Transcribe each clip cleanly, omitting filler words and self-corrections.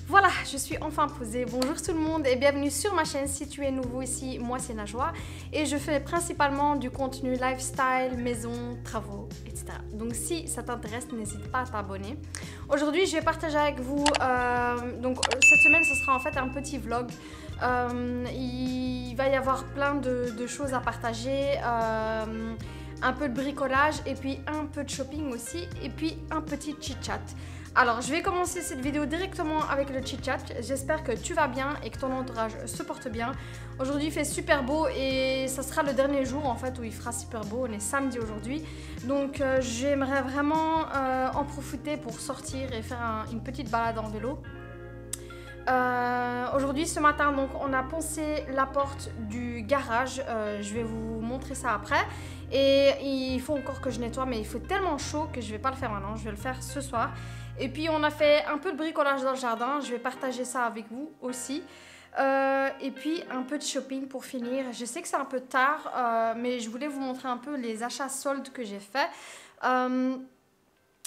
Voilà, je suis enfin posée. Bonjour tout le monde et bienvenue sur ma chaîne. Si tu es nouveau ici, moi c'est Najwa et je fais principalement du contenu lifestyle, maison, travaux, etc. Donc si ça t'intéresse, n'hésite pas à t'abonner. Aujourd'hui, je vais partager avec vous, cette semaine, ce sera en fait un petit vlog. Il va y avoir plein de choses à partager, un peu de bricolage et puis un peu de shopping aussi et puis un petit chit-chat. Alors, je vais commencer cette vidéo directement avec le chit-chat. J'espère que tu vas bien et que ton entourage se porte bien. Aujourd'hui, il fait super beau et ça sera le dernier jour en fait où il fera super beau. On est samedi aujourd'hui. Donc, j'aimerais vraiment en profiter pour sortir et faire une petite balade en vélo. Aujourd'hui, ce matin, donc, on a poncé la porte du garage. Je vais vous montrer ça après. Et il faut encore que je nettoie, mais il fait tellement chaud que je ne vais pas le faire maintenant. Je vais le faire ce soir. Et puis, on a fait un peu de bricolage dans le jardin. Je vais partager ça avec vous aussi. Et puis, un peu de shopping pour finir. Je sais que c'est un peu tard, mais je voulais vous montrer un peu les achats soldes que j'ai faits.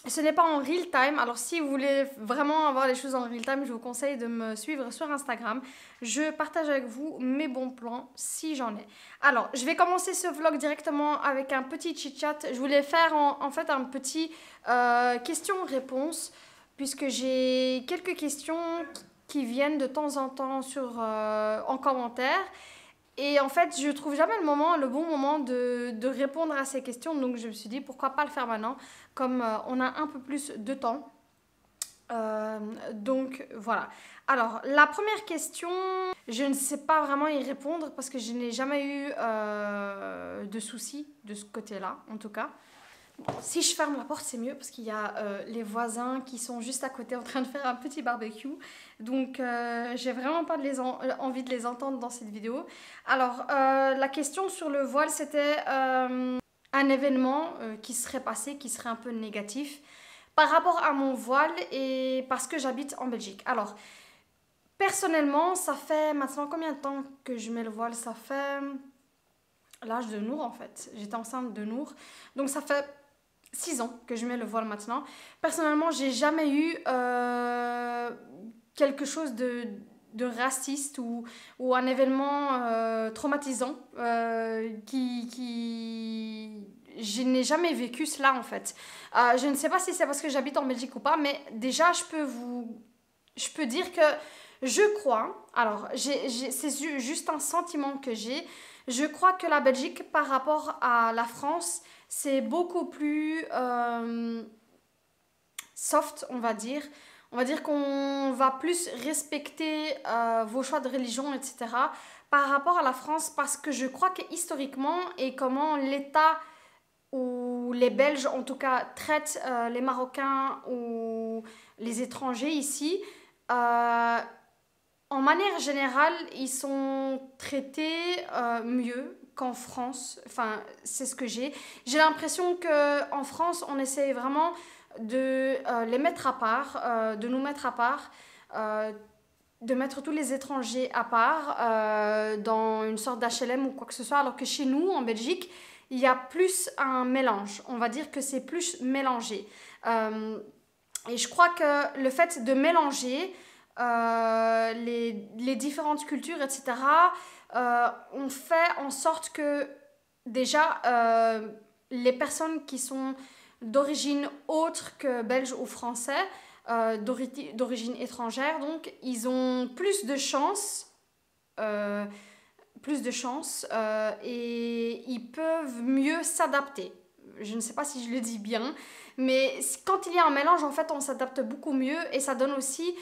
Ce n'est pas en real time, alors si vous voulez vraiment avoir les choses en real time, je vous conseille de me suivre sur Instagram. Je partage avec vous mes bons plans si j'en ai. Alors, je vais commencer ce vlog directement avec un petit chit-chat. Je voulais faire en fait un petit question-réponse, puisque j'ai quelques questions qui viennent de temps en temps en commentaire. Et en fait, je trouve jamais le bon moment de répondre à ces questions. Donc, je me suis dit, pourquoi pas le faire maintenant, comme on a un peu plus de temps. Donc, voilà. Alors, la première question, je ne sais pas vraiment y répondre parce que je n'ai jamais eu de soucis de ce côté-là, en tout cas. Bon, si je ferme la porte, c'est mieux parce qu'il y a les voisins qui sont juste à côté en train de faire un petit barbecue. Donc, j'ai vraiment pas envie de les entendre dans cette vidéo. Alors, la question sur le voile, c'était un événement qui serait passé, qui serait un peu négatif par rapport à mon voile et parce que j'habite en Belgique. Alors, personnellement, ça fait maintenant combien de temps que je mets le voile? Ça fait l'âge de Nour en fait. J'étais enceinte de Nour. Donc, ça fait 6 ans que je mets le voile maintenant. Personnellement, j'ai jamais eu quelque chose de raciste ou un événement traumatisant je n'ai jamais vécu cela en fait. Je ne sais pas si c'est parce que j'habite en Belgique ou pas, mais déjà je peux dire que je crois, alors c'est juste un sentiment que j'ai, je crois que la Belgique par rapport à la France, c'est beaucoup plus soft, on va dire. On va dire qu'on va plus respecter vos choix de religion, etc. par rapport à la France, parce que je crois que historiquement et comment l'État ou les Belges en tout cas traitent les Marocains ou les étrangers ici, en manière générale, ils sont traités mieux qu'en France. Enfin, c'est ce que j'ai. J'ai l'impression qu'en France, on essaie vraiment de les mettre à part, de nous mettre à part, de mettre tous les étrangers à part dans une sorte d'HLM ou quoi que ce soit, alors que chez nous, en Belgique, il y a plus un mélange. On va dire que c'est plus mélangé. Et je crois que le fait de mélanger les différentes cultures, etc., on fait en sorte que déjà les personnes qui sont d'origine autre que belge ou français, d'origine étrangère, donc ils ont plus de chances et ils peuvent mieux s'adapter. Je ne sais pas si je le dis bien, mais quand il y a un mélange, en fait, on s'adapte beaucoup mieux et ça donne aussi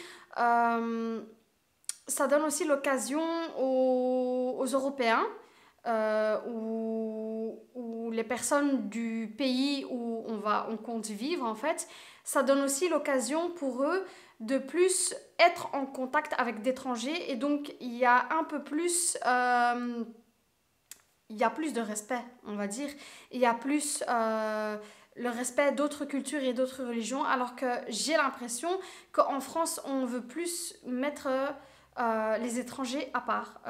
l'occasion aux Européens ou les personnes du pays où on compte vivre, en fait, ça donne aussi l'occasion pour eux de plus être en contact avec d'étrangers et donc il y a un peu plus il y a plus de respect, on va dire. Il y a plus le respect d'autres cultures et d'autres religions, alors que j'ai l'impression qu'en France, on veut plus mettre les étrangers à part.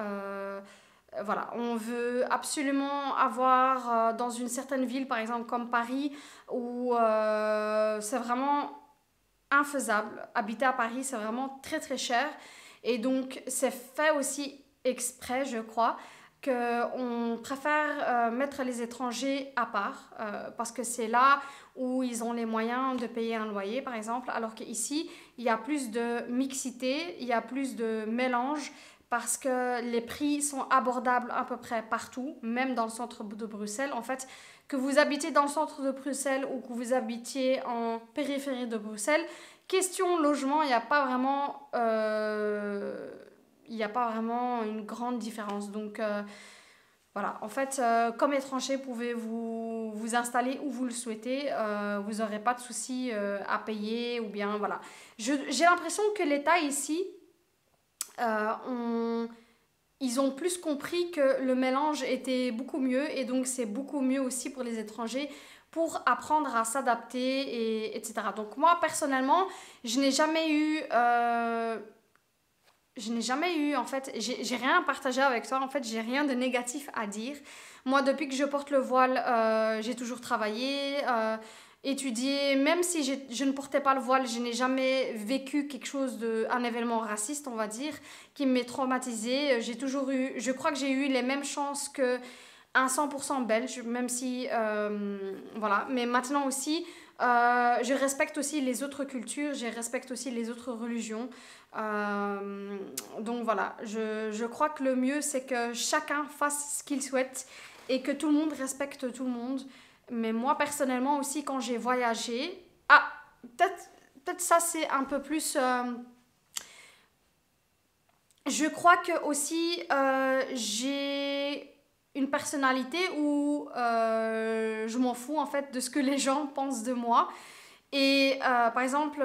Voilà, on veut absolument avoir dans une certaine ville, par exemple comme Paris, où c'est vraiment infaisable. Habiter à Paris, c'est vraiment très très cher. Et donc, c'est fait aussi exprès, je crois, qu'on préfère mettre les étrangers à part, parce que c'est là où ils ont les moyens de payer un loyer, par exemple, alors qu'ici, il y a plus de mixité, il y a plus de mélange, parce que les prix sont abordables à peu près partout, même dans le centre de Bruxelles. En fait, que vous habitiez dans le centre de Bruxelles ou que vous habitiez en périphérie de Bruxelles, question logement, il n'y a pas vraiment... il n'y a pas vraiment une grande différence. Donc voilà, en fait, comme étranger, vous pouvez vous installer où vous le souhaitez. Vous n'aurez pas de soucis à payer ou bien voilà. J'ai l'impression que l'État ici, ils ont plus compris que le mélange était beaucoup mieux et donc c'est beaucoup mieux aussi pour les étrangers pour apprendre à s'adapter etc. Donc moi personnellement, je n'ai jamais eu en fait, j'ai rien à partager avec toi, en fait, j'ai rien de négatif à dire. Moi, depuis que je porte le voile, j'ai toujours travaillé, étudié, même si je ne portais pas le voile, je n'ai jamais vécu un événement raciste, on va dire, qui m'ait traumatisée. J'ai toujours eu, je crois que j'ai eu les mêmes chances que un 100% belge, même si, voilà, mais maintenant aussi, je respecte aussi les autres cultures, je respecte aussi les autres religions. Donc voilà, je crois que le mieux c'est que chacun fasse ce qu'il souhaite et que tout le monde respecte tout le monde. Mais moi personnellement aussi quand j'ai voyagé, peut-être ça c'est un peu plus... je crois que aussi j'ai une personnalité où je m'en fous en fait de ce que les gens pensent de moi. Et par exemple,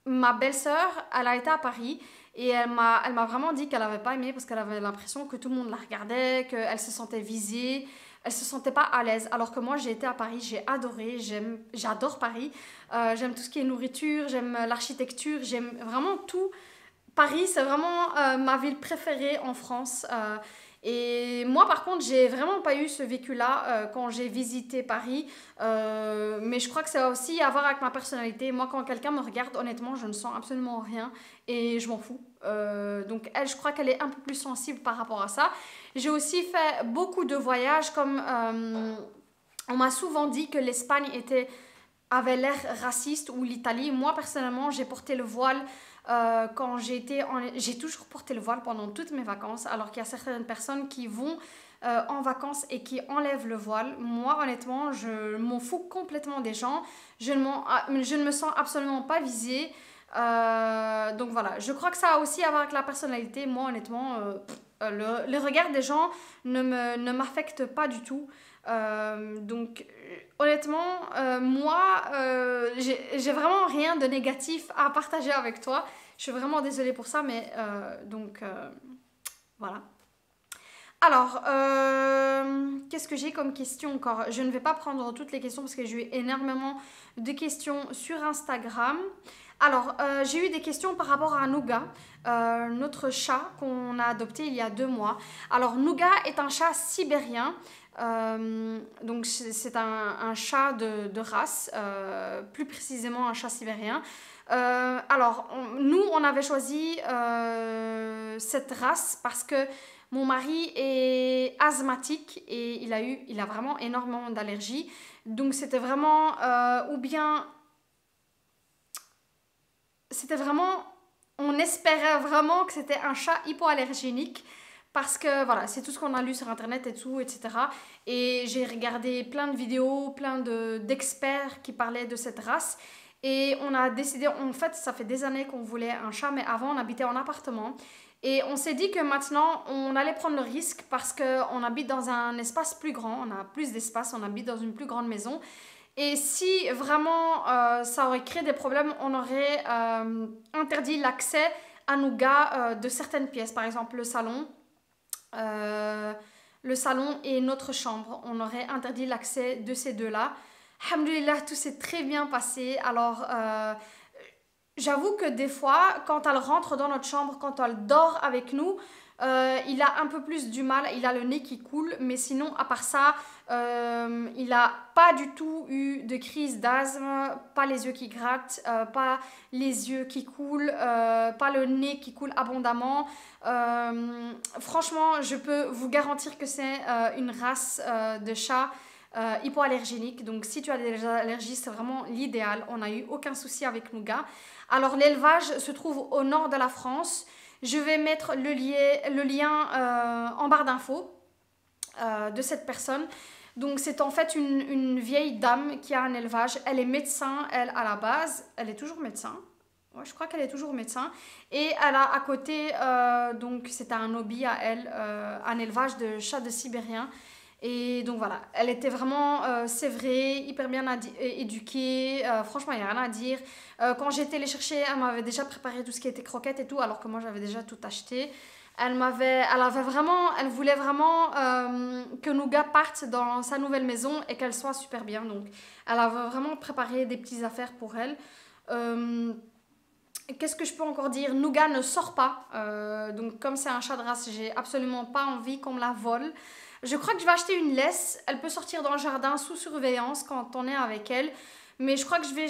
ma belle-sœur, elle a été à Paris et elle m'a vraiment dit qu'elle n'avait pas aimé parce qu'elle avait l'impression que tout le monde la regardait, qu'elle se sentait visée, elle se sentait pas à l'aise. Alors que moi, j'ai été à Paris, j'ai adoré, j'adore Paris, j'aime tout ce qui est nourriture, j'aime l'architecture, j'aime vraiment tout. Paris, c'est vraiment ma ville préférée en France. Et moi, par contre, j'ai vraiment pas eu ce vécu-là quand j'ai visité Paris. Mais je crois que ça a aussi à voir avec ma personnalité. Moi, quand quelqu'un me regarde, honnêtement, je ne sens absolument rien et je m'en fous. Donc, elle, je crois qu'elle est un peu plus sensible par rapport à ça. J'ai aussi fait beaucoup de voyages, comme on m'a souvent dit que l'Espagne avait l'air raciste ou l'Italie. Moi, personnellement, j'ai porté le voile quand j'ai toujours porté le voile pendant toutes mes vacances, alors qu'il y a certaines personnes qui vont en vacances et qui enlèvent le voile. Moi, honnêtement, je m'en fous complètement des gens. Je ne me sens absolument pas visée. Donc voilà, je crois que ça a aussi à voir avec la personnalité. Moi, honnêtement, le regard des gens ne m'affecte pas du tout. Donc honnêtement, moi, j'ai vraiment rien de négatif à partager avec toi. Je suis vraiment désolée pour ça, mais donc voilà. Alors, qu'est-ce que j'ai comme question encore? Je ne vais pas prendre toutes les questions parce que j'ai eu énormément de questions sur Instagram. Alors, j'ai eu des questions par rapport à Nougat, notre chat qu'on a adopté il y a 2 mois. Alors, Nougat est un chat sibérien. Donc c'est un chat de race, plus précisément un chat sibérien. Alors nous on avait choisi cette race parce que mon mari est asthmatique et il a vraiment énormément d'allergies. Donc c'était vraiment on espérait vraiment que c'était un chat hypoallergénique. Parce que voilà, c'est tout ce qu'on a lu sur internet et tout, etc. Et j'ai regardé plein de vidéos, d'experts qui parlaient de cette race. Et on a décidé, en fait, ça fait des années qu'on voulait un chat, mais avant on habitait en appartement. Et on s'est dit que maintenant on allait prendre le risque parce qu'on habite dans un espace plus grand, on a plus d'espace, on habite dans une plus grande maison. Et si vraiment ça aurait créé des problèmes, on aurait interdit l'accès à Nougat de certaines pièces, par exemple le salon. Le salon et notre chambre. On aurait interdit l'accès de ces deux-là Alhamdulillah, tout s'est très bien passé. Alors, j'avoue que des fois, quand elle rentre dans notre chambre, quand elle dort avec nous, il a un peu plus du mal, il a le nez qui coule, mais sinon, à part ça, il n'a pas du tout eu de crise d'asthme, pas les yeux qui grattent, pas les yeux qui coulent, pas le nez qui coule abondamment. Franchement, je peux vous garantir que c'est une race de chat hypoallergénique. Donc, si tu as des allergies, c'est vraiment l'idéal. On n'a eu aucun souci avec Nougat. Alors, l'élevage se trouve au nord de la France. Je vais mettre le lien en barre d'infos de cette personne. Donc, c'est en fait une vieille dame qui a un élevage. Elle est médecin, elle, à la base. Elle est toujours médecin. Ouais, je crois qu'elle est toujours médecin. Et elle a à côté, donc c'est un hobby à elle, un élevage de chats de Sibérien. Et donc voilà, elle était vraiment sévrée, hyper bien éduquée. Franchement, il n'y a rien à dire. Quand j'étais les chercher, elle m'avait déjà préparé tout ce qui était croquettes et tout, alors que moi j'avais déjà tout acheté. Elle voulait vraiment que Nougat parte dans sa nouvelle maison et qu'elle soit super bien. Donc, elle avait vraiment préparé des petites affaires pour elle. Qu'est-ce que je peux encore dire? Nougat ne sort pas. Donc, comme c'est un chat de race, j'ai absolument pas envie qu'on me la vole. Je crois que je vais acheter une laisse. Elle peut sortir dans le jardin sous surveillance quand on est avec elle. Mais je crois que je vais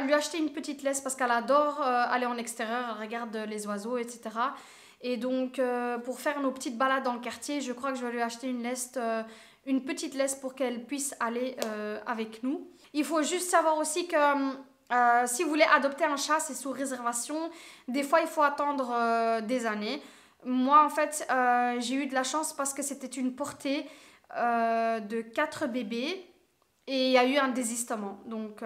lui acheter une petite laisse parce qu'elle adore aller en extérieur. Elle regarde les oiseaux, etc. Et donc, pour faire nos petites balades dans le quartier, je crois que je vais lui acheter une petite laisse pour qu'elle puisse aller avec nous. Il faut juste savoir aussi que si vous voulez adopter un chat, c'est sous réservation. Des fois, il faut attendre des années. Moi, en fait, j'ai eu de la chance parce que c'était une portée de 4 bébés et il y a eu un désistement. Donc,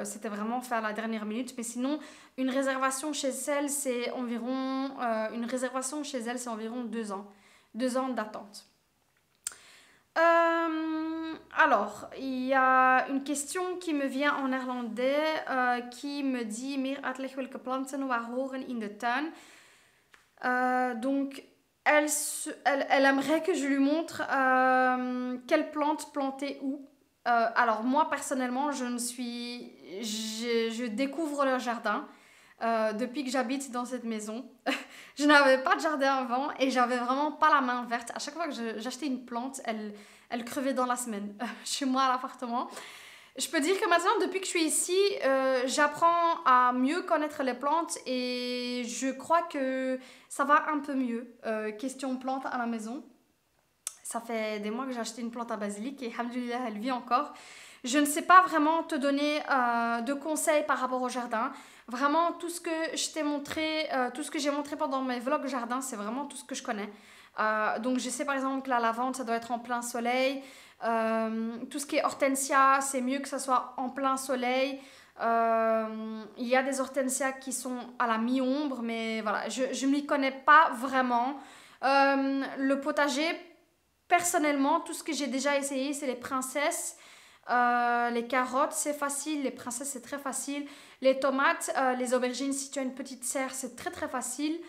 c'était vraiment fait à la dernière minute. Mais sinon, une réservation chez elle, c'est environ 2 ans. 2 ans d'attente. Alors, il y a une question qui me vient en néerlandais qui me dit meer uitleg welke planten we horen in de tuin. Donc, elle aimerait que je lui montre quelle plante planter où. Alors, moi, personnellement, je découvre le jardin depuis que j'habite dans cette maison. Je n'avais pas de jardin avant et j'avais vraiment pas la main verte. À chaque fois que j'achetais une plante, elle crevait dans la semaine chez moi à l'appartement. Je peux dire que maintenant, depuis que je suis ici, j'apprends à mieux connaître les plantes et je crois que ça va un peu mieux. Question plante à la maison. Ça fait des mois que j'ai acheté une plante à basilic et alhamdoulilah, elle vit encore. Je ne sais pas vraiment te donner de conseils par rapport au jardin. Vraiment, tout ce que je t'ai montré, tout ce que j'ai montré pendant mes vlogs jardin, c'est vraiment tout ce que je connais. Donc, je sais par exemple que la lavande, ça doit être en plein soleil. Tout ce qui est hortensia, c'est mieux que ça soit en plein soleil. Il y a des hortensias qui sont à la mi-ombre, mais voilà, je ne m'y connais pas vraiment. Le potager, personnellement, tout ce que j'ai déjà essayé, c'est les princesses. Les carottes, c'est facile. Les princesses, c'est très facile. Les tomates, les aubergines, si tu as une petite serre, c'est très très facile.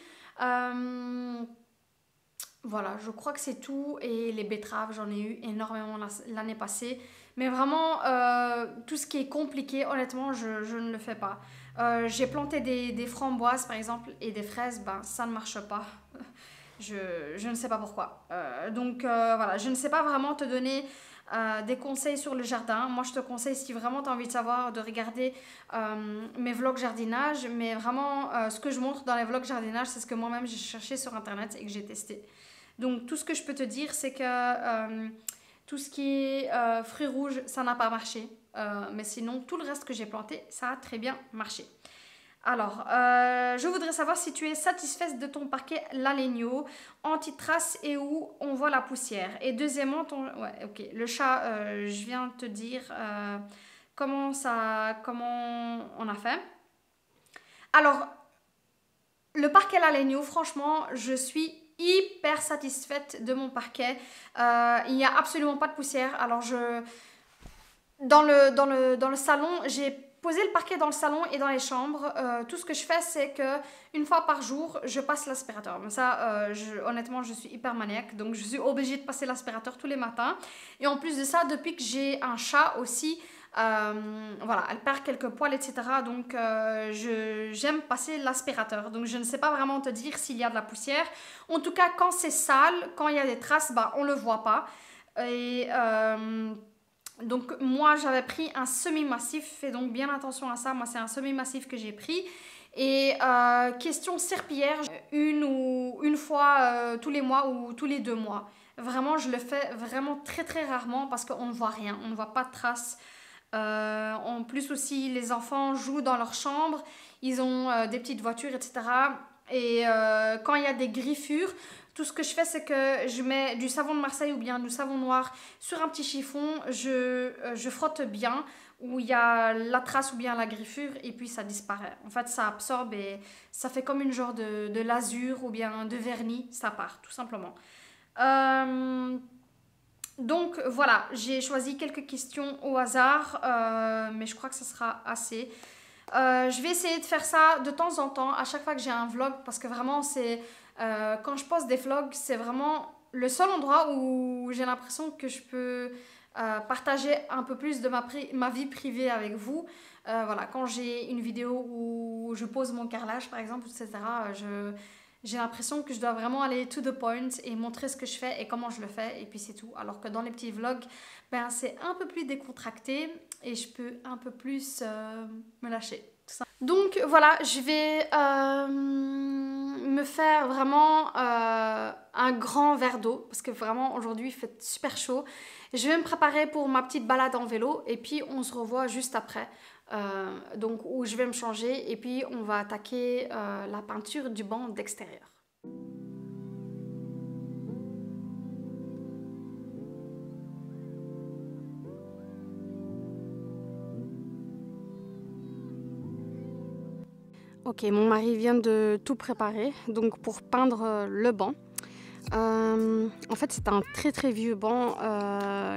Voilà, je crois que c'est tout. Et les betteraves, j'en ai eu énormément l'année passée. Mais vraiment, tout ce qui est compliqué, honnêtement, je ne le fais pas. J'ai planté des framboises, par exemple, et des fraises, ben, ça ne marche pas. Je ne sais pas pourquoi. Donc, voilà, je ne sais pas vraiment te donner des conseils sur le jardin. Moi, je te conseille, si vraiment tu as envie de savoir, de regarder mes vlogs jardinage. Mais vraiment, ce que je montre dans les vlogs jardinage, c'est ce que moi-même j'ai cherché sur Internet et que j'ai testé. Donc, tout ce que je peux te dire, c'est que tout ce qui est fruits rouges, ça n'a pas marché. Mais sinon, tout le reste que j'ai planté, ça a très bien marché. Alors, je voudrais savoir si tu es satisfaite de ton parquet Lalegno, anti-trace et où on voit la poussière. Et deuxièmement, ouais, ok, le chat, je viens de te dire comment on a fait. Alors, le parquet Lalegno, franchement, je suis hyper satisfaite de mon parquet. Il n'y a absolument pas de poussière. Alors, dans le salon, j'ai posé le parquet dans le salon et dans les chambres. Tout ce que je fais, c'est que une fois par jour, je passe l'aspirateur. Mais ça, honnêtement, je suis hyper maniaque. Donc, je suis obligée de passer l'aspirateur tous les matins. Et en plus de ça, depuis que j'ai un chat aussi, Voilà, elle perd quelques poils, etc. Donc j'aime passer l'aspirateur. Donc je ne sais pas vraiment te dire s'il y a de la poussière. En tout cas, quand c'est sale, quand il y a des traces, bah, on ne le voit pas. Et donc moi j'avais pris un semi-massif, fais donc bien attention à ça. Moi c'est un semi-massif que j'ai pris. Et question serpillière, une fois tous les mois ou tous les 2 mois. Vraiment, je le fais vraiment très très rarement parce qu'on ne voit rien, on ne voit pas de traces. En plus aussi, les enfants jouent dans leur chambre, ils ont des petites voitures, etc. Et quand il y a des griffures, tout ce que je fais, c'est que je mets du savon de Marseille ou bien du savon noir sur un petit chiffon, je frotte bien où il y a la trace ou bien la griffure et puis ça disparaît. En fait, ça absorbe et ça fait comme une genre de lasure ou bien de vernis, ça part tout simplement. Donc voilà, j'ai choisi quelques questions au hasard, mais je crois que ce sera assez. Je vais essayer de faire ça de temps en temps, à chaque fois que j'ai un vlog, parce que vraiment, quand je poste des vlogs, c'est vraiment le seul endroit où j'ai l'impression que je peux partager un peu plus de ma vie privée avec vous. Voilà, quand j'ai une vidéo où je pose mon carrelage, par exemple, etc., j'ai l'impression que je dois vraiment aller to the point et montrer ce que je fais et comment je le fais et puis c'est tout. Alors que dans les petits vlogs, ben, c'est un peu plus décontracté et je peux un peu plus me lâcher. Donc voilà, je vais me faire vraiment un grand verre d'eau parce que vraiment aujourd'hui il fait super chaud. Je vais me préparer pour ma petite balade en vélo et puis on se revoit juste après. Donc où je vais me changer et puis on va attaquer la peinture du banc d'extérieur. Ok, mon mari vient de tout préparer donc pour peindre le banc. En fait, c'est un très très vieux banc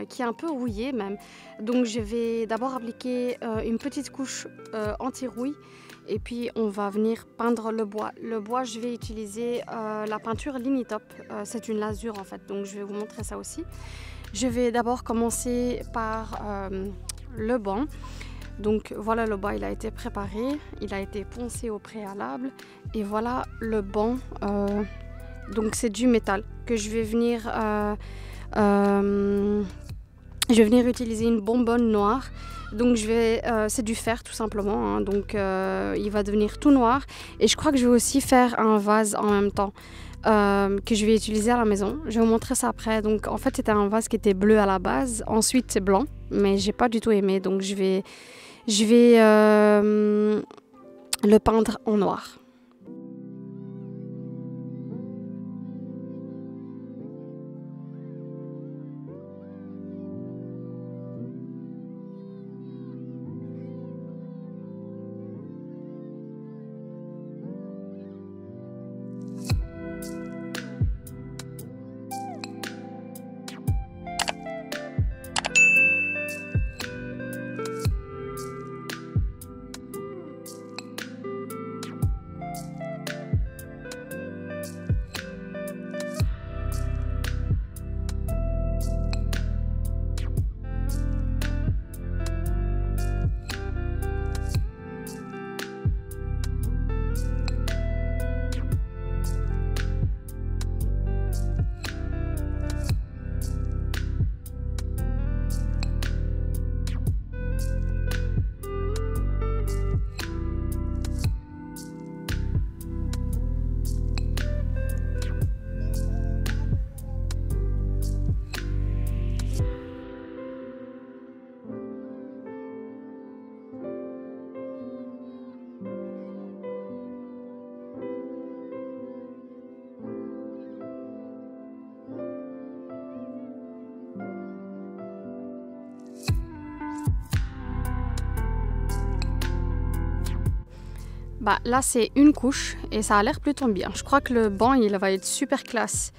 qui est un peu rouillé même. Donc, je vais d'abord appliquer une petite couche anti-rouille et puis on va venir peindre le bois. Le bois, je vais utiliser la peinture Linitop. C'est une lasure en fait, donc je vais vous montrer ça aussi. Je vais d'abord commencer par le banc. Donc voilà, le bois il a été préparé, il a été poncé au préalable et voilà le banc. Donc c'est du métal que je vais venir utiliser une bonbonne noire. Donc c'est du fer tout simplement, hein. Donc il va devenir tout noir. Et je crois que je vais aussi faire un vase en même temps que je vais utiliser à la maison. Je vais vous montrer ça après. Donc en fait c'était un vase qui était bleu à la base, ensuite c'est blanc, mais j'ai pas du tout aimé. Donc je vais le peindre en noir. Bah, là c'est une couche et ça a l'air plutôt bien. Je crois que le banc il va être super classe.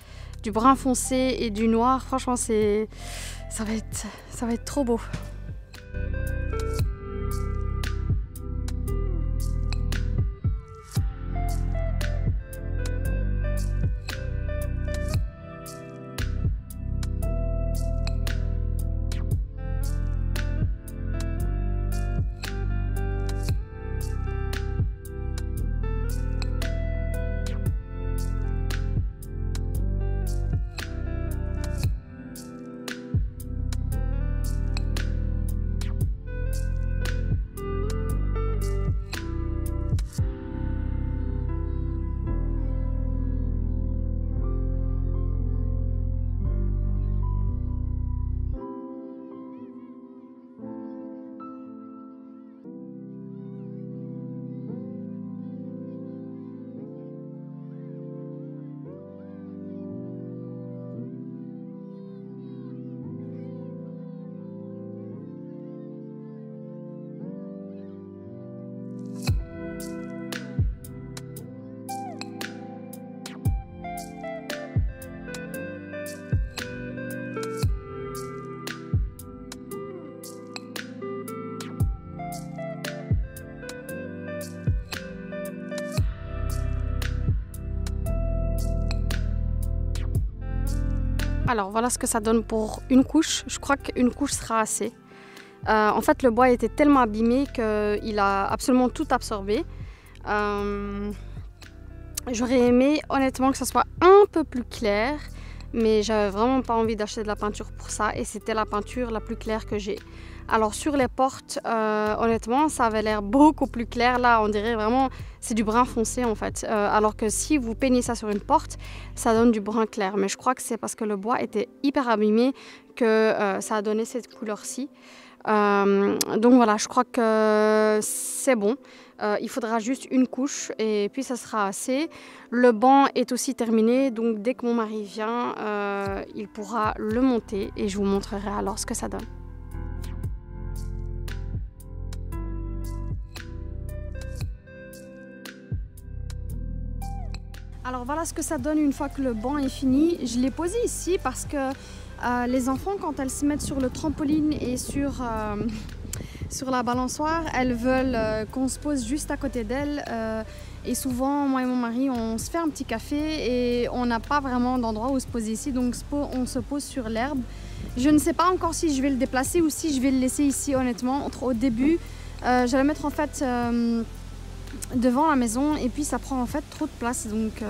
Du brun foncé et du noir, franchement ça va être trop beau. Alors voilà ce que ça donne pour une couche. Je crois qu'une couche sera assez. En fait, le bois était tellement abîmé qu'il a absolument tout absorbé. J'aurais aimé honnêtement que ça soit un peu plus clair, mais j'avais vraiment pas envie d'acheter de la peinture pour ça et c'était la peinture la plus claire que j'ai. Alors sur les portes, honnêtement, ça avait l'air beaucoup plus clair. Là, on dirait vraiment, c'est du brun foncé en fait. Alors que si vous peignez ça sur une porte, ça donne du brun clair. Mais je crois que c'est parce que le bois était hyper abîmé que ça a donné cette couleur-ci. Donc voilà, je crois que c'est bon. Il faudra juste une couche et puis ça sera assez. Le banc est aussi terminé, donc dès que mon mari vient, il pourra le monter et je vous montrerai alors ce que ça donne. Alors voilà ce que ça donne une fois que le banc est fini. Je l'ai posé ici parce que les enfants, quand elles se mettent sur le trampoline et sur la balançoire, elles veulent qu'on se pose juste à côté d'elles. Et souvent, moi et mon mari, on se fait un petit café et on n'a pas vraiment d'endroit où se poser ici. Donc on se pose sur l'herbe. Je ne sais pas encore si je vais le déplacer ou si je vais le laisser ici, honnêtement. Au début, j'allais mettre en fait devant la maison et puis ça prend en fait trop de place. Donc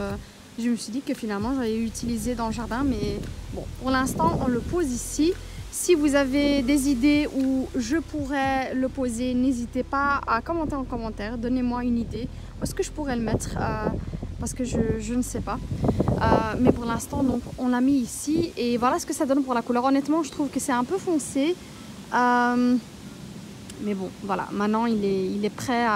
je me suis dit que finalement, j'allais l'utiliser dans le jardin. Mais bon, pour l'instant, on le pose ici. Si vous avez des idées où je pourrais le poser, n'hésitez pas à commenter en commentaire. Donnez-moi une idée. Où est-ce que je pourrais le mettre parce que je ne sais pas. Mais pour l'instant, donc, on l'a mis ici. Et voilà ce que ça donne pour la couleur. Honnêtement, je trouve que c'est un peu foncé. Mais bon, voilà. Maintenant, il est prêt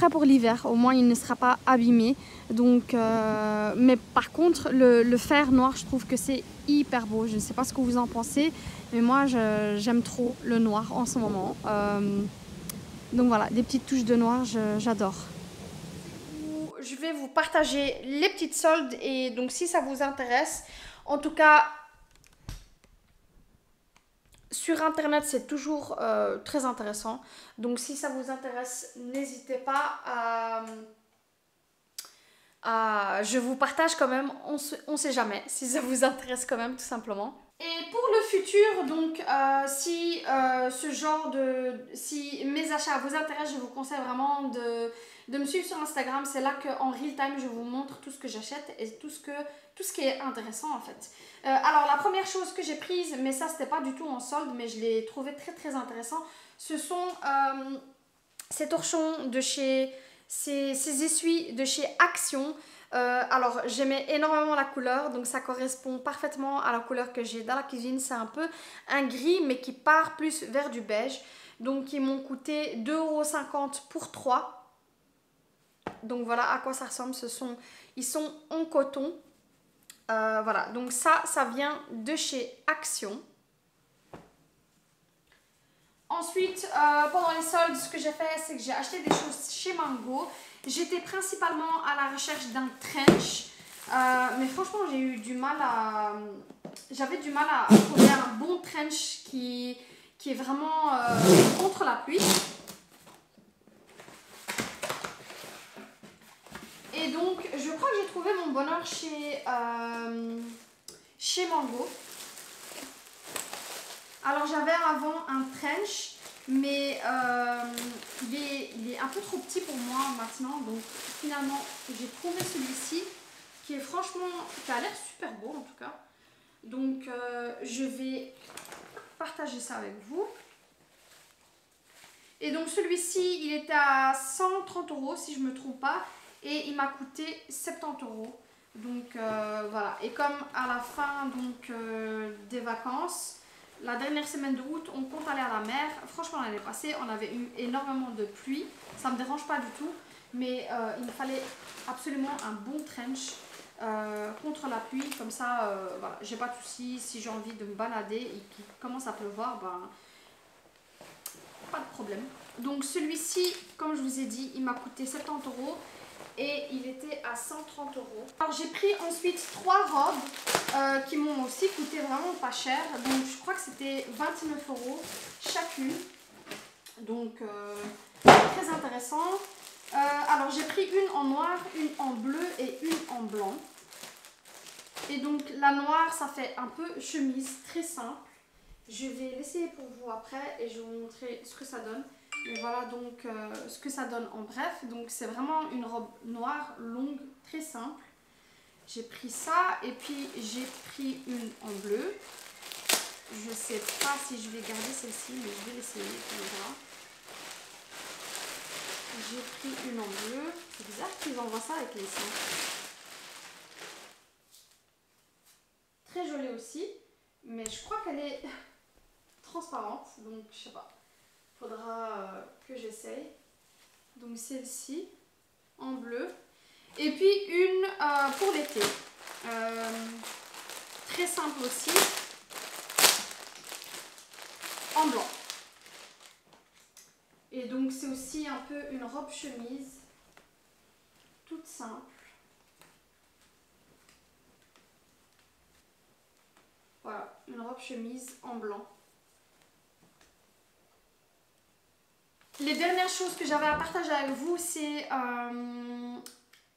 pour l'hiver. Au moins, il ne sera pas abîmé. Donc, mais par contre, le fer noir, je trouve que c'est hyper beau. Je ne sais pas ce que vous en pensez, mais moi, j'aime trop le noir en ce moment. Donc voilà, des petites touches de noir, j'adore. Je vais vous partager les petites soldes et donc si ça vous intéresse, en tout cas, sur internet, c'est toujours très intéressant. Donc si ça vous intéresse, n'hésitez pas je vous partage quand même, on sait jamais si ça vous intéresse quand même tout simplement. Et pour le futur, donc si si mes achats vous intéressent, je vous conseille vraiment de me suivre sur Instagram. C'est là qu'en real time, je vous montre tout ce que j'achète et tout ce qui est intéressant en fait. Alors la première chose que j'ai prise, mais ça c'était pas du tout en solde, mais je l'ai trouvé très très intéressant, ce sont ces torchons de chez... Ces essuies de chez Action. Alors j'aimais énormément la couleur, donc ça correspond parfaitement à la couleur que j'ai dans la cuisine. C'est un peu un gris mais qui part plus vers du beige. Donc ils m'ont coûté 2,50 € pour 3. Donc voilà à quoi ça ressemble. Ils sont en coton. Voilà, donc ça vient de chez Action. Ensuite, pendant les soldes, ce que j'ai fait, c'est que j'ai acheté des choses chez Mango. J'étais principalement à la recherche d'un trench. Mais franchement, j'ai eu du mal à... J'avais du mal à trouver un bon trench qui est vraiment contre la pluie. Et donc, je crois que j'ai trouvé mon bonheur chez Mango. Alors j'avais avant un trench, mais il est un peu trop petit pour moi maintenant. Donc finalement j'ai trouvé celui-ci qui est franchement, qui a l'air super beau en tout cas. Donc je vais partager ça avec vous. Et donc celui-ci il était à 130 € si je ne me trompe pas. Et il m'a coûté 70 €. Donc voilà. Et comme à la fin donc, des vacances... La dernière semaine de août, on compte aller à la mer. Franchement, l'année passée, on avait eu énormément de pluie. Ça ne me dérange pas du tout. Mais il me fallait absolument un bon trench contre la pluie. Comme ça, voilà, j'ai pas de soucis. Si j'ai envie de me balader et qu'il commence à pleuvoir, ben, pas de problème. Donc celui-ci, comme je vous ai dit, il m'a coûté 70 €. Et il était à 130 €. Alors j'ai pris ensuite 3 robes qui m'ont aussi coûté vraiment pas cher. Donc je crois que c'était 29 € chacune. Donc très intéressant. Alors j'ai pris une en noir, une en bleu et une en blanc. Et donc la noire, ça fait un peu chemise, très simple. Je vais l'essayer pour vous après et je vais vous montrer ce que ça donne. Et voilà donc ce que ça donne en bref. Donc c'est vraiment une robe noire, longue, très simple. J'ai pris ça et puis j'ai pris une en bleu. Je sais pas si je vais garder celle-ci, mais je vais l'essayer, on verra. J'ai pris une en bleu. C'est bizarre qu'ils envoient ça avec les seins. Très jolie aussi, mais je crois qu'elle est transparente, donc je sais pas. Faudra que j'essaye. Donc celle-ci en bleu. Et puis une pour l'été. Très simple aussi. En blanc. Et donc c'est aussi un peu une robe chemise. Toute simple. Voilà, une robe chemise en blanc. Les dernières choses que j'avais à partager avec vous, c'est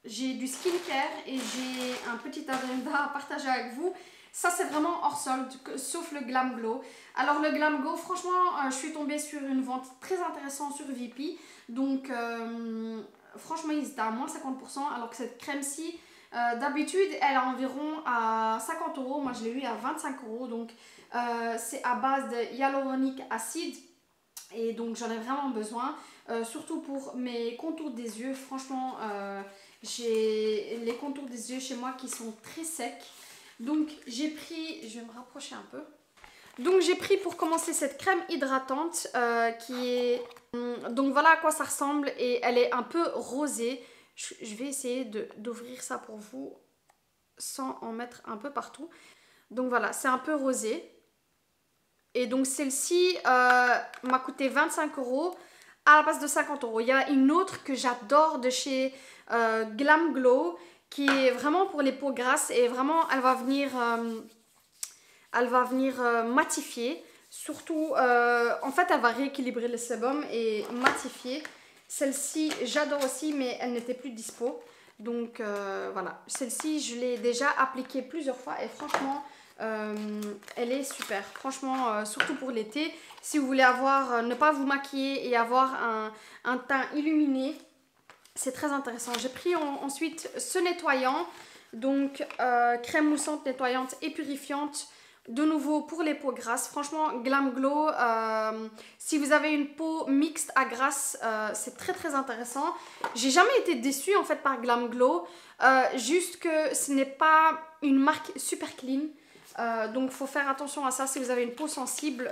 j'ai du skincare et j'ai un petit agenda à partager avec vous. Ça c'est vraiment hors solde, sauf le Glam Glow. Alors le Glam Glow, franchement, je suis tombée sur une vente très intéressante sur Vipi. Donc franchement, il était à moins 50%, alors que cette crème-ci, d'habitude, elle est environ à 50 €. Moi, je l'ai eu à 25 €. Donc c'est à base de hyaluronique acide. Et donc j'en ai vraiment besoin, surtout pour mes contours des yeux. Franchement, j'ai les contours des yeux chez moi qui sont très secs. Donc j'ai pris, je vais me rapprocher un peu. Donc j'ai pris pour commencer cette crème hydratante qui est... Donc voilà à quoi ça ressemble et elle est un peu rosée. Je vais essayer d'ouvrir ça pour vous sans en mettre un peu partout. Donc voilà, c'est un peu rosé. Et donc celle-ci m'a coûté 25 € à la place de 50 €. Il y a une autre que j'adore de chez Glam Glow qui est vraiment pour les peaux grasses et vraiment elle va venir matifier. Surtout, en fait elle va rééquilibrer le sébum et matifier. Celle-ci j'adore aussi mais elle n'était plus dispo. Donc voilà, celle-ci je l'ai déjà appliquée plusieurs fois et franchement... elle est super, franchement, surtout pour l'été. Si vous voulez avoir, ne pas vous maquiller et avoir un teint illuminé, c'est très intéressant. J'ai pris ensuite ce nettoyant, donc crème moussante, nettoyante et purifiante. De nouveau pour les peaux grasses, franchement Glam Glow, si vous avez une peau mixte à grasse, c'est très très intéressant. J'ai jamais été déçue en fait par Glam Glow, juste que ce n'est pas une marque super clean. Donc il faut faire attention à ça. Si vous avez une peau sensible,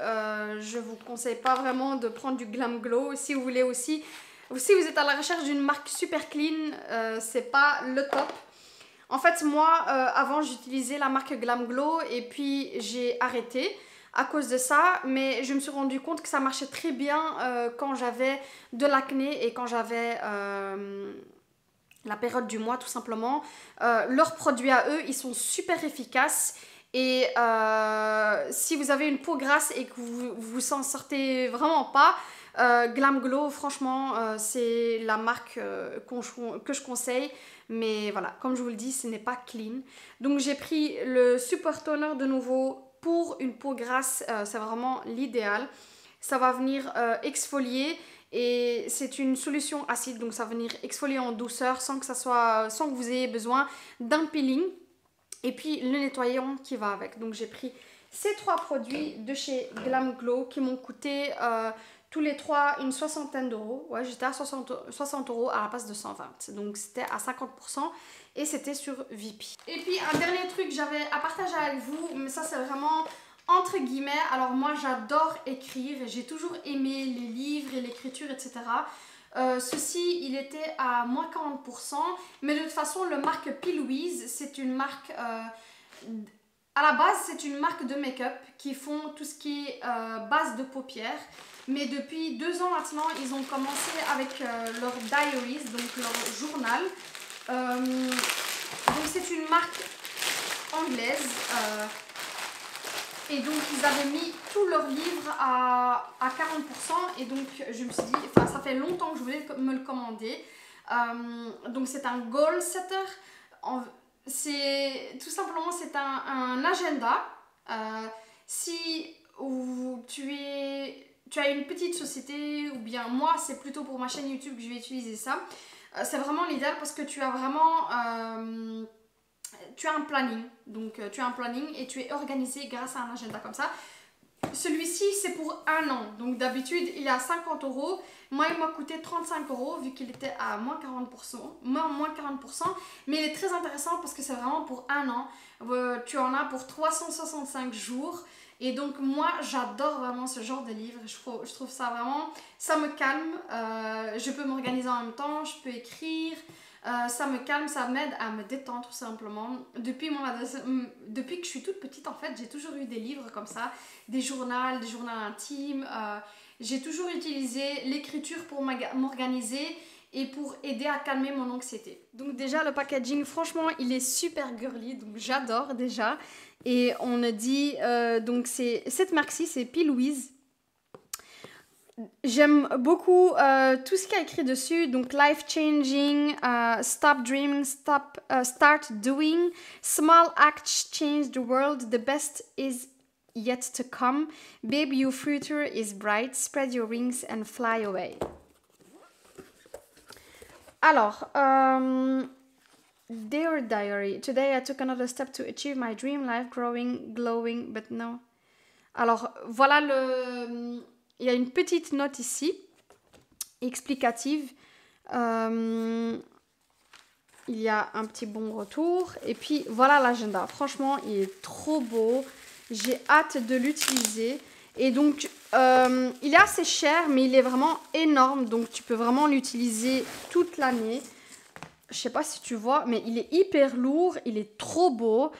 je vous conseille pas vraiment de prendre du Glam Glow. Si vous voulez aussi, si vous êtes à la recherche d'une marque super clean, c'est pas le top. En fait moi avant j'utilisais la marque Glam Glow et puis j'ai arrêté à cause de ça, mais je me suis rendu compte que ça marchait très bien quand j'avais de l'acné et quand j'avais la période du mois tout simplement. Leurs produits à eux, ils sont super efficaces. Et si vous avez une peau grasse et que vous s'en sortez vraiment pas, Glam Glow, franchement, c'est la marque que je conseille. Mais voilà, comme je vous le dis, ce n'est pas clean. Donc j'ai pris le Super Toner de nouveau pour une peau grasse. C'est vraiment l'idéal. Ça va venir exfolier. Et c'est une solution acide, donc ça va venir exfolier en douceur sans que vous ayez besoin d'un peeling. Et puis le nettoyant qui va avec. Donc j'ai pris ces trois produits de chez Glam Glow qui m'ont coûté tous les trois une soixantaine d'euros. Ouais, j'étais à 60 € à la place de 120. Donc c'était à 50% et c'était sur Vipi. Et puis un dernier truc que j'avais à partager avec vous, mais ça c'est vraiment entre guillemets. Alors moi j'adore écrire et j'ai toujours aimé les livres et l'écriture, etc. Ceci, il était à moins 40%, mais de toute façon, le marque P. Louise, c'est une marque, à la base, c'est une marque de make-up qui font tout ce qui est base de paupières. Mais depuis 2 ans maintenant, ils ont commencé avec leur diaries, donc leur journal. Donc c'est une marque anglaise. Et donc ils avaient mis tous leurs livres à 40% et donc je me suis dit, enfin ça fait longtemps que je voulais me le commander. Donc c'est un goal setter. c'est tout simplement c'est un agenda. Si tu as une petite société, ou bien moi c'est plutôt pour ma chaîne YouTube que je vais utiliser ça. C'est vraiment l'idéal parce que tu as vraiment tu as un planning. Donc tu as un planning et tu es organisé grâce à un agenda comme ça. Celui-ci c'est pour un an, donc d'habitude il est à 50 €. Moi il m'a coûté 35 € vu qu'il était à moins 40%, moins 40%, mais il est très intéressant parce que c'est vraiment pour un an. Tu en as pour 365 jours et donc moi j'adore vraiment ce genre de livre. Je trouve ça vraiment, ça me calme, je peux m'organiser en même temps, je peux écrire. Ça me calme, ça m'aide à me détendre tout simplement. Depuis que je suis toute petite en fait, j'ai toujours eu des livres comme ça, des journaux intimes. J'ai toujours utilisé l'écriture pour m'organiser et pour aider à calmer mon anxiété. Donc déjà le packaging, franchement, il est super girly, donc j'adore déjà. Et on a dit, donc cette marque-ci, c'est P. Louise. J'aime beaucoup tout ce qu'il y a écrit dessus, donc life changing, stop dreaming, start doing, small acts change the world, the best is yet to come, baby your future is bright, spread your wings and fly away. Alors, dear diary, today I took another step to achieve my dream life, growing, glowing, but no. Alors voilà il y a une petite note ici, explicative. Il y a un petit bon retour. Et puis, voilà l'agenda. Franchement, il est trop beau. J'ai hâte de l'utiliser. Et donc, il est assez cher, mais il est vraiment énorme. Donc, tu peux vraiment l'utiliser toute l'année. Je sais pas si tu vois, mais il est hyper lourd. Il est trop beau.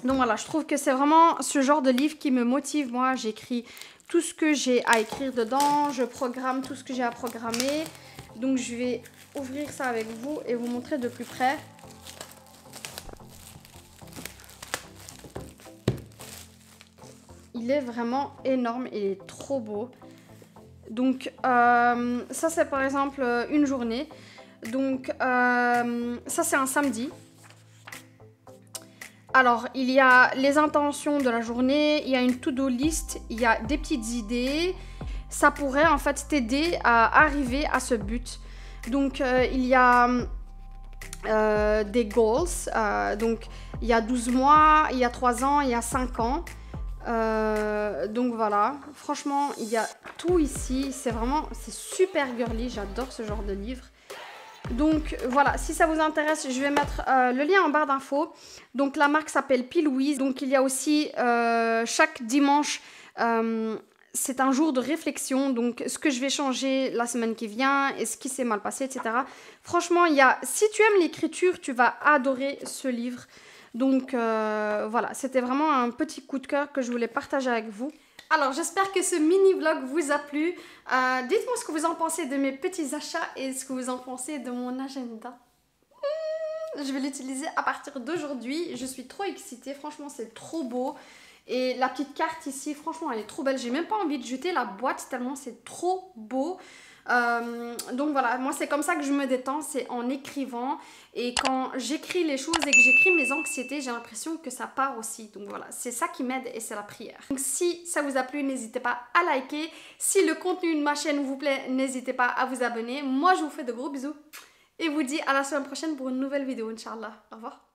Donc voilà, je trouve que c'est vraiment ce genre de livre qui me motive. Moi, j'écris tout ce que j'ai à écrire dedans. Je programme tout ce que j'ai à programmer. Donc je vais ouvrir ça avec vous et vous montrer de plus près. Il est vraiment énorme et il est trop beau. Donc ça c'est par exemple une journée. Donc ça c'est un samedi. Alors, il y a les intentions de la journée, il y a une to-do list, il y a des petites idées. Ça pourrait en fait t'aider à arriver à ce but. Donc, il y a des goals. Donc, il y a 12 mois, il y a 3 ans, il y a 5 ans. Donc voilà, franchement, il y a tout ici. C'est super girly, j'adore ce genre de livre. Donc voilà, si ça vous intéresse, je vais mettre le lien en barre d'infos. Donc la marque s'appelle P. Louise. Donc il y a aussi chaque dimanche, c'est un jour de réflexion. Donc ce que je vais changer la semaine qui vient et ce qui s'est mal passé, etc. Franchement, si tu aimes l'écriture, tu vas adorer ce livre. Donc voilà, c'était vraiment un petit coup de cœur que je voulais partager avec vous. Alors, j'espère que ce mini-vlog vous a plu. Dites-moi ce que vous en pensez de mes petits achats et ce que vous en pensez de mon agenda. Je vais l'utiliser à partir d'aujourd'hui. Je suis trop excitée. Franchement, c'est trop beau. Et la petite carte ici, franchement, elle est trop belle. J'ai même pas envie de jeter la boîte tellement c'est trop beau. Donc voilà, moi c'est comme ça que je me détends, c'est en écrivant. Et quand j'écris les choses et que j'écris mes anxiétés, j'ai l'impression que ça part aussi. Donc voilà, c'est ça qui m'aide et c'est la prière. Donc si ça vous a plu, n'hésitez pas à liker. Si le contenu de ma chaîne vous plaît, n'hésitez pas à vous abonner. Moi je vous fais de gros bisous et vous dis à la semaine prochaine pour une nouvelle vidéo, Inch'Allah. Au revoir.